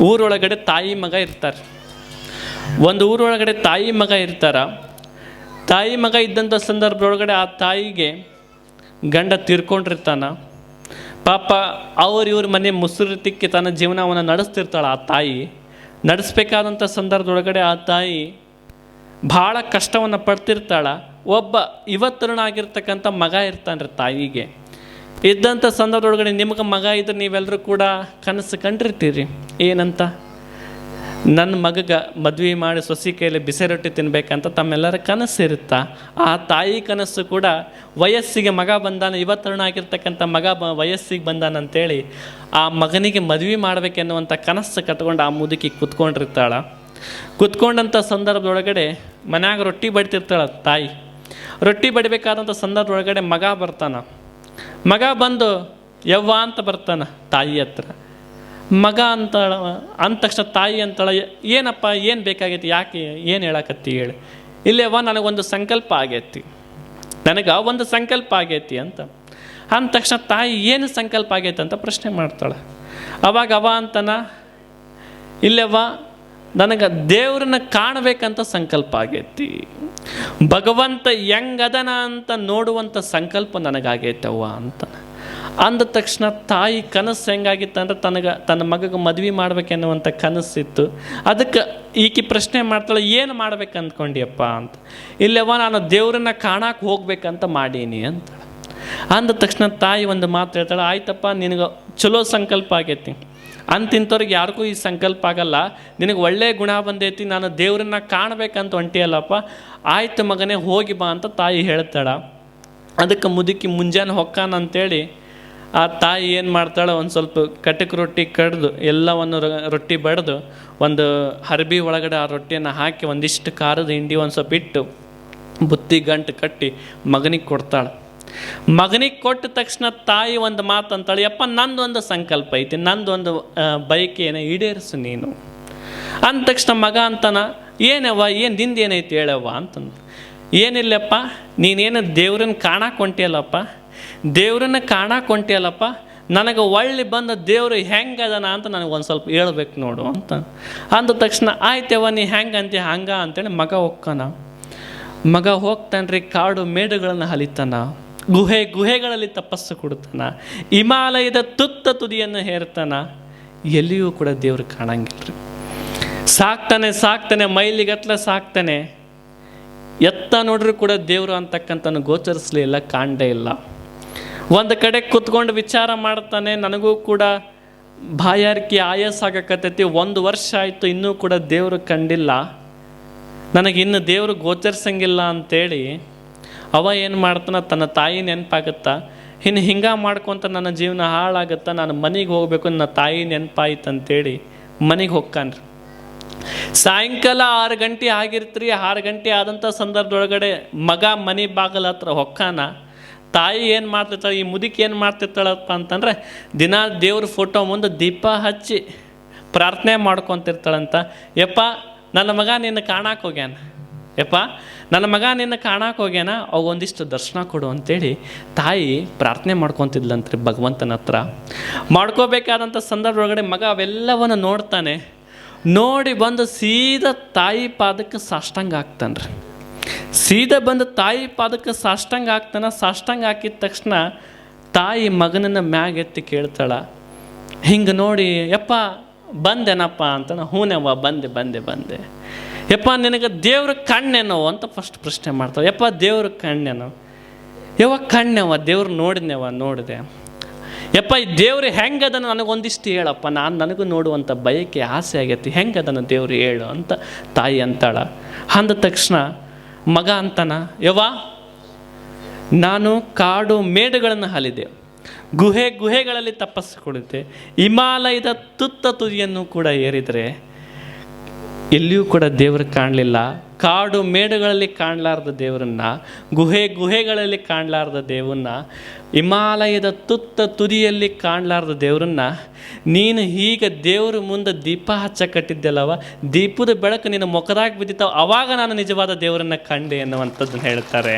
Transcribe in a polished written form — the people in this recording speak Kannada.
ಊರೊಳಗಡೆ ತಾಯಿ ಮಗ ಇರ್ತಾರೆ. ಒಂದು ಊರೊಳಗಡೆ ತಾಯಿ ಮಗ ಇರ್ತಾರ. ತಾಯಿ ಮಗ ಇದ್ದಂಥ ಸಂದರ್ಭದೊಳಗಡೆ ಆ ತಾಯಿಗೆ ಗಂಡ ತೀರ್ಕೊಂಡಿರ್ತಾನ. ಪಾಪ ಇವ್ರ ಮನೆ ಮುಸುರು ತಿಕ್ಕಿ ತನ್ನ ಜೀವನವನ್ನು ನಡೆಸ್ತಿರ್ತಾಳೆ ಆ ತಾಯಿ. ನಡೆಸ್ಬೇಕಾದಂಥ ಸಂದರ್ಭದೊಳಗಡೆ ಆ ತಾಯಿ ಭಾಳ ಕಷ್ಟವನ್ನು ಪಡ್ತಿರ್ತಾಳೆ. ಒಬ್ಬ ಯುವತರುಣಾಗಿರ್ತಕ್ಕಂಥ ಮಗ ಇರ್ತಾನೆ ತಾಯಿಗೆ. ಇದ್ದಂಥ ಸಂದರ್ಭದೊಳಗಡೆ ನಿಮಗೆ ಮಗ ಇದ್ರೆ ನೀವೆಲ್ಲರೂ ಕೂಡ ಕನಸು ಕಂಡಿರ್ತೀರಿ. ಏನಂತ? ನನ್ನ ಮಗಗೆ ಮದುವೆ ಮಾಡಿ ಸೊಸಿ ಕೈಯಲ್ಲಿ ಬಿಸಿ ರೊಟ್ಟಿ ತಿನ್ಬೇಕಂತ ತಮ್ಮೆಲ್ಲರ ಕನಸು ಇರುತ್ತಾ? ಆ ತಾಯಿ ಕನಸು ಕೂಡ ವಯಸ್ಸಿಗೆ ಮಗ ಬಂದಾನ, ಯುವತರುಣಾಗಿರ್ತಕ್ಕಂಥ ಮಗ ವಯಸ್ಸಿಗೆ ಬಂದಾನಂತೇಳಿ ಆ ಮಗನಿಗೆ ಮದುವೆ ಮಾಡಬೇಕೆನ್ನುವಂಥ ಕನಸು ಕಟ್ಕೊಂಡು ಆ ಮುದುಕಿ ಕುತ್ಕೊಂಡಿರ್ತಾಳೆ. ಕುತ್ಕೊಂಡಂಥ ಸಂದರ್ಭದೊಳಗಡೆ ಮನ್ಯಾಗ ರೊಟ್ಟಿ ಬಡಿತಿರ್ತಾಳೆ ತಾಯಿ. ರೊಟ್ಟಿ ಬಡಿಬೇಕಾದಂಥ ಸಂದರ್ಭದೊಳಗಡೆ ಮಗ ಬರ್ತಾನ. ಮಗ ಬಂದು ಯವ್ವ ಅಂತ ಬರ್ತಾನ ತಾಯಿ ಹತ್ರ. ಮಗ ಅಂತಾಳ. ಅಂದ ತಕ್ಷಣ ತಾಯಿ ಅಂತಾಳ, ಏನಪ್ಪ, ಏನು ಬೇಕಾಗೈತಿ, ಯಾಕೆ, ಏನು ಹೇಳಕತ್ತಿ ಹೇಳಿ. ಇಲ್ಲೇವ್ವ ನನಗೊಂದು ಸಂಕಲ್ಪ ಆಗೈತಿ, ನನಗೆ ಒಂದು ಸಂಕಲ್ಪ ಆಗೈತಿ ಅಂತ. ಅಂದ ತಕ್ಷಣ ತಾಯಿ ಏನು ಸಂಕಲ್ಪ ಆಗೈತಿ ಅಂತ ಪ್ರಶ್ನೆ ಮಾಡ್ತಾಳೆ. ಅವಾಗ ಅವ ಅಂತಾನ, ಇಲ್ಲೇವ್ವ ನನಗೆ ದೇವ್ರನ್ನ ಕಾಣಬೇಕಂತ ಸಂಕಲ್ಪ ಆಗೈತಿ, ಭಗವಂತ ಹೆಂಗದನ ಅಂತ ನೋಡುವಂಥ ಸಂಕಲ್ಪ ನನಗಾಗೈತವ್ವ ಅಂತ. ಅಂದ ತಕ್ಷಣ ತಾಯಿ ಕನಸು ಹೆಂಗಾಗಿತ್ತಂದ್ರೆ ತನ್ನ ಮಗಗೆ ಮದುವೆ ಮಾಡ್ಬೇಕೆನ್ನುವಂಥ ಕನಸಿತ್ತು. ಅದಕ್ಕೆ ಈಕೆ ಪ್ರಶ್ನೆ ಮಾಡ್ತಾಳೆ, ಏನು ಮಾಡ್ಬೇಕು ಅಂದ್ಕೊಂಡಿಯಪ್ಪ ಅಂತ. ಇಲ್ಲವ್ವ ನಾನು ದೇವ್ರನ್ನ ಕಾಣಕ್ಕೆ ಹೋಗ್ಬೇಕಂತ ಮಾಡೀನಿ ಅಂತ. ಅಂದ ತಕ್ಷಣ ತಾಯಿ ಒಂದು ಮಾತು ಹೇಳ್ತಾಳೆ, ಆಯ್ತಪ್ಪ ನಿನಗೆ ಚಲೋ ಸಂಕಲ್ಪ ಆಗೈತಿ, ಅಂತಿಂಥವ್ರಿಗೆ ಯಾರಿಗೂ ಈ ಸಂಕಲ್ಪ ಆಗಲ್ಲ, ನಿನಗೆ ಒಳ್ಳೆಯ ಗುಣ ಬಂದೈತಿ, ನಾನು ದೇವ್ರನ್ನ ಕಾಣಬೇಕಂತ ಹೊಂಟಿಯಲ್ಲಪ್ಪ, ಆಯ್ತು ಮಗನೇ ಹೋಗಿ ಬಾ ಅಂತ ತಾಯಿ ಹೇಳ್ತಾಳೆ. ಅದಕ್ಕೆ ಮುದುಕಿ ಮುಂಜಾನೆ ಹೊಕ್ಕಾನ ಅಂತೇಳಿ ಆ ತಾಯಿ ಏನು ಮಾಡ್ತಾಳೆ, ಒಂದು ಸ್ವಲ್ಪ ಕಟಕ್ ರೊಟ್ಟಿ ಕಡ್ದು ಎಲ್ಲವನ್ನು ರೊಟ್ಟಿ ಬಡ್ದು ಒಂದು ಹರಬಿ ಒಳಗಡೆ ಆ ರೊಟ್ಟಿಯನ್ನು ಹಾಕಿ ಒಂದಿಷ್ಟು ಖಾರದ ಹಿಂಡಿ ಒಂದು ಸ್ವಲ್ಪ ಇಟ್ಟು ಬುತ್ತಿ ಗಂಟು ಕಟ್ಟಿ ಮಗನಿಗೆ ಕೊಡ್ತಾಳೆ. ಮಗನಿಗೆ ಕೊಟ್ಟ ತಕ್ಷಣ ತಾಯಿ ಒಂದು ಮಾತು ಅಂತಾಳೆ, ಯಪ್ಪ ನಂದೊಂದು ಸಂಕಲ್ಪ ಐತಿ, ನಂದೊಂದು ಬಯಕೆಯನ್ನು ಈಡೇರಿಸು ನೀನು. ಅಂದ ತಕ್ಷಣ ಮಗ ಅಂತಾನ, ಏನವ್ವ, ಏನು ನಿಂದು ಏನೈತಿ ಹೇಳವ್ವ ಅಂತಂದು. ಏನಿಲ್ಲಪ್ಪ, ನೀನೇನು ದೇವ್ರನ್ನ ಕಾಣಕ್ಕೆ ಹೊಂಟಿಯಲ್ಲಪ್ಪ, ದೇವ್ರನ್ನ ಕಾಣಕ್ಕೆ ಹೊಂಟಿಯಲ್ಲಪ್ಪ, ನನಗೆ ಒಳ್ಳೆ ಬಂದ ದೇವರು ಹೆಂಗದನ ಅಂತ ನನಗೆ ಒಂದು ಸ್ವಲ್ಪ ಹೇಳ್ಬೇಕು ನೋಡು ಅಂತ. ಅಂದ ತಕ್ಷಣ ಆಯ್ತವ್ವ ನೀ ಹೆಂಗೆ ಅಂತೀಯ ಹಂಗ ಅಂತೇಳಿ ಮಗ ಹೋಗ್ತಾನ. ಮಗ ಹೋಗ್ತಾನ್ರಿ, ಕಾಡು ಮೇಡುಗಳನ್ನು ಹಲಿತಾನ, ಗುಹೆಗಳಲ್ಲಿ ತಪಸ್ಸು ಕೊಡ್ತಾನ, ಹಿಮಾಲಯದ ತುದಿಯನ್ನು ಹೇರ್ತಾನ. ಎಲ್ಲಿಯೂ ಕೂಡ ದೇವ್ರು ಕಾಣಂಗಿಲ್ರಿ. ಸಾಕ್ತಾನೆ ಮೈಲಿಗಟ್ಲೆ ಸಾಕ್ತಾನೆ, ಎತ್ತ ನೋಡ್ರೂ ಕೂಡ ದೇವರು ಅಂತಕ್ಕಂಥ ಗೋಚರಿಸಲಿಲ್ಲ, ಕಾಣದೇ ಇಲ್ಲ. ಒಂದು ಕಡೆ ಕುತ್ಕೊಂಡು ವಿಚಾರ ಮಾಡ್ತಾನೆ, ನನಗೂ ಕೂಡ ಬಾಯಾರಿಕೆ ಆಯಾಸ ಆಗಕತ್ತೈತಿ, 1 ವರ್ಷ ಆಯಿತು ಇನ್ನೂ ಕೂಡ ದೇವರು ಕಂಡಿಲ್ಲ, ನನಗಿನ್ನು ದೇವರು ಗೋಚರಿಸಂಗಿಲ್ಲ ಅಂತೇಳಿ ಅವ ಏನು ಮಾಡ್ತಾನೆ, ತನ್ನ ತಾಯಿ ನೆನಪಾಗುತ್ತಾ, ಇನ್ನು ಹಿಂಗೆ ಮಾಡ್ಕೊತ ನನ್ನ ಜೀವನ ಹಾಳಾಗುತ್ತಾ, ನಾನು ಮನೆಗೆ ಹೋಗ್ಬೇಕು, ನನ್ನ ತಾಯಿ ನೆನಪಾಯ್ತು ಅಂತೇಳಿ ಮನೆಗೆ ಹೋಗ್ಕಾನ್ರಿ. ಸಾಯಂಕಾಲ 6 ಗಂಟೆ ಆಗಿರ್ತ್ರಿ. 6 ಗಂಟೆ ಆದಂಥ ಸಂದರ್ಭದೊಳಗಡೆ ಮಗ ಮನೆ ಬಾಗಲ ಹತ್ರ ಹೊಕ್ಕಾನ. ತಾಯಿ ಏನು ಮಾಡ್ತಿರ್ತಾಳೆ, ಈ ಮುದುಕಿ ಏನು ಮಾಡ್ತಿರ್ತಾಳಪ್ಪ ಅಂತಂದರೆ, ದಿನ ದೇವ್ರ ಫೋಟೋ ಮುಂದೆ ದೀಪ ಹಚ್ಚಿ ಪ್ರಾರ್ಥನೆ ಮಾಡ್ಕೊತಿರ್ತಾಳಂತ. ಯಪ್ಪ ನನ್ನ ಮಗ ನಿನ್ನ ಕಾಣಕ್ಕೆ ಹೋಗ್ಯಾನ, ಯಪ್ಪ ನನ್ನ ಮಗ ನಿನ್ನ ಕಾಣಕ್ಕೆ ಹೋಗ್ಯಾನ, ಅವಂದಿಷ್ಟು ದರ್ಶನ ಕೊಡು ಅಂತೇಳಿ ತಾಯಿ ಪ್ರಾರ್ಥನೆ ಮಾಡ್ಕೊತಿದ್ಲಂತ್ರಿ ಭಗವಂತನ ಹತ್ರ. ಮಾಡ್ಕೋಬೇಕಾದಂಥ ಸಂದರ್ಭದೊಳಗಡೆ ಮಗ ಅವೆಲ್ಲವನ್ನು ನೋಡ್ತಾನೆ. ನೋಡಿ ಬಂದು ಸೀದಾ ತಾಯಿ ಪಾದಕ್ಕೆ ಸಾಷ್ಟಾಂಗ ಆಗ್ತಾನ್ರಿ. ಸೀದಾ ಬಂದು ತಾಯಿ ಪಾದಕ್ಕೆ ಸಾಷ್ಟಾಂಗ ಆಗ್ತಾನೆ. ಸಾಷ್ಟಾಂಗ ಹಾಕಿದ ತಕ್ಷಣ ತಾಯಿ ಮಗನನ್ನು ಮ್ಯಾಗೆತ್ತಿ ಕೇಳ್ತಾಳ, ಹಿಂಗೆ ನೋಡಿ, ಯಪ್ಪ ಬಂದೆನಪ್ಪ ಅಂತಾನೆ. ಹೂನವ್ವ ಬಂದೆ. ಯಪ್ಪ ನಿನಗೆ ದೇವ್ರ ಕಣ್ಣೇನೋ ಅಂತ ಫಸ್ಟ್ ಪ್ರಶ್ನೆ ಮಾಡ್ತಾಳೆ. ಯಪ್ಪ ದೇವ್ರ ಕಣ್ಣೇನೋ? ಕಣ್ಣವ್ವ, ದೇವ್ರು ನೋಡಿದೆ. ಯಪ್ಪ ಈ ದೇವ್ರು ಹೆಂಗದನ ನನಗೊಂದಿಷ್ಟು ಹೇಳಪ್ಪ, ನನಗೂ ನೋಡುವಂಥ ಬಯಕೆ ಆಸೆ ಆಗೈತಿ, ಹೆಂಗದನ ದೇವ್ರು ಹೇಳು ಅಂತ ತಾಯಿ ಅಂತಾಳ. ಅಂದ ತಕ್ಷಣ ಮಗ ಅಂತಾನ, ನಾನು ಕಾಡು ಮೇಡುಗಳನ್ನು ಹಲಿದೆ, ಗುಹೆಗಳಲ್ಲಿ ತಪಸ್ಸು ಕೊಡುತ್ತೆ, ಹಿಮಾಲಯದ ತುದಿಯನ್ನು ಕೂಡ ಏರಿದರೆ ಎಲ್ಲಿಯೂ ಕೂಡ ದೇವರು ಕಾಣಲಿಲ್ಲ. ಕಾಡು ಮೇಡುಗಳಲ್ಲಿ ಕಾಣಲಾರ್ದ ದೇವರನ್ನ, ಗುಹೆಗಳಲ್ಲಿ ಕಾಣಲಾರ್ದ ದೇವರನ್ನ, ಹಿಮಾಲಯದ ತುದಿಯಲ್ಲಿ ಕಾಣಲಾರ್ದ ದೇವರನ್ನ ನೀನು ಹೀಗೆ ದೇವ್ರ ಮುಂದೆ ದೀಪ ಹಚ್ಚಕಟ್ಟಿದ್ದೆಲ್ಲವ, ದೀಪದ ಬೆಳಕು ನಿನ್ನ ಮುಖದಾಗ ಬಿದ್ದಿತ್ತಾವ, ಅವಾಗ ನಾನು ನಿಜವಾದ ದೇವರನ್ನ ಕಂಡೆ ಎನ್ನುವಂಥದ್ದನ್ನು ಹೇಳ್ತಾರೆ.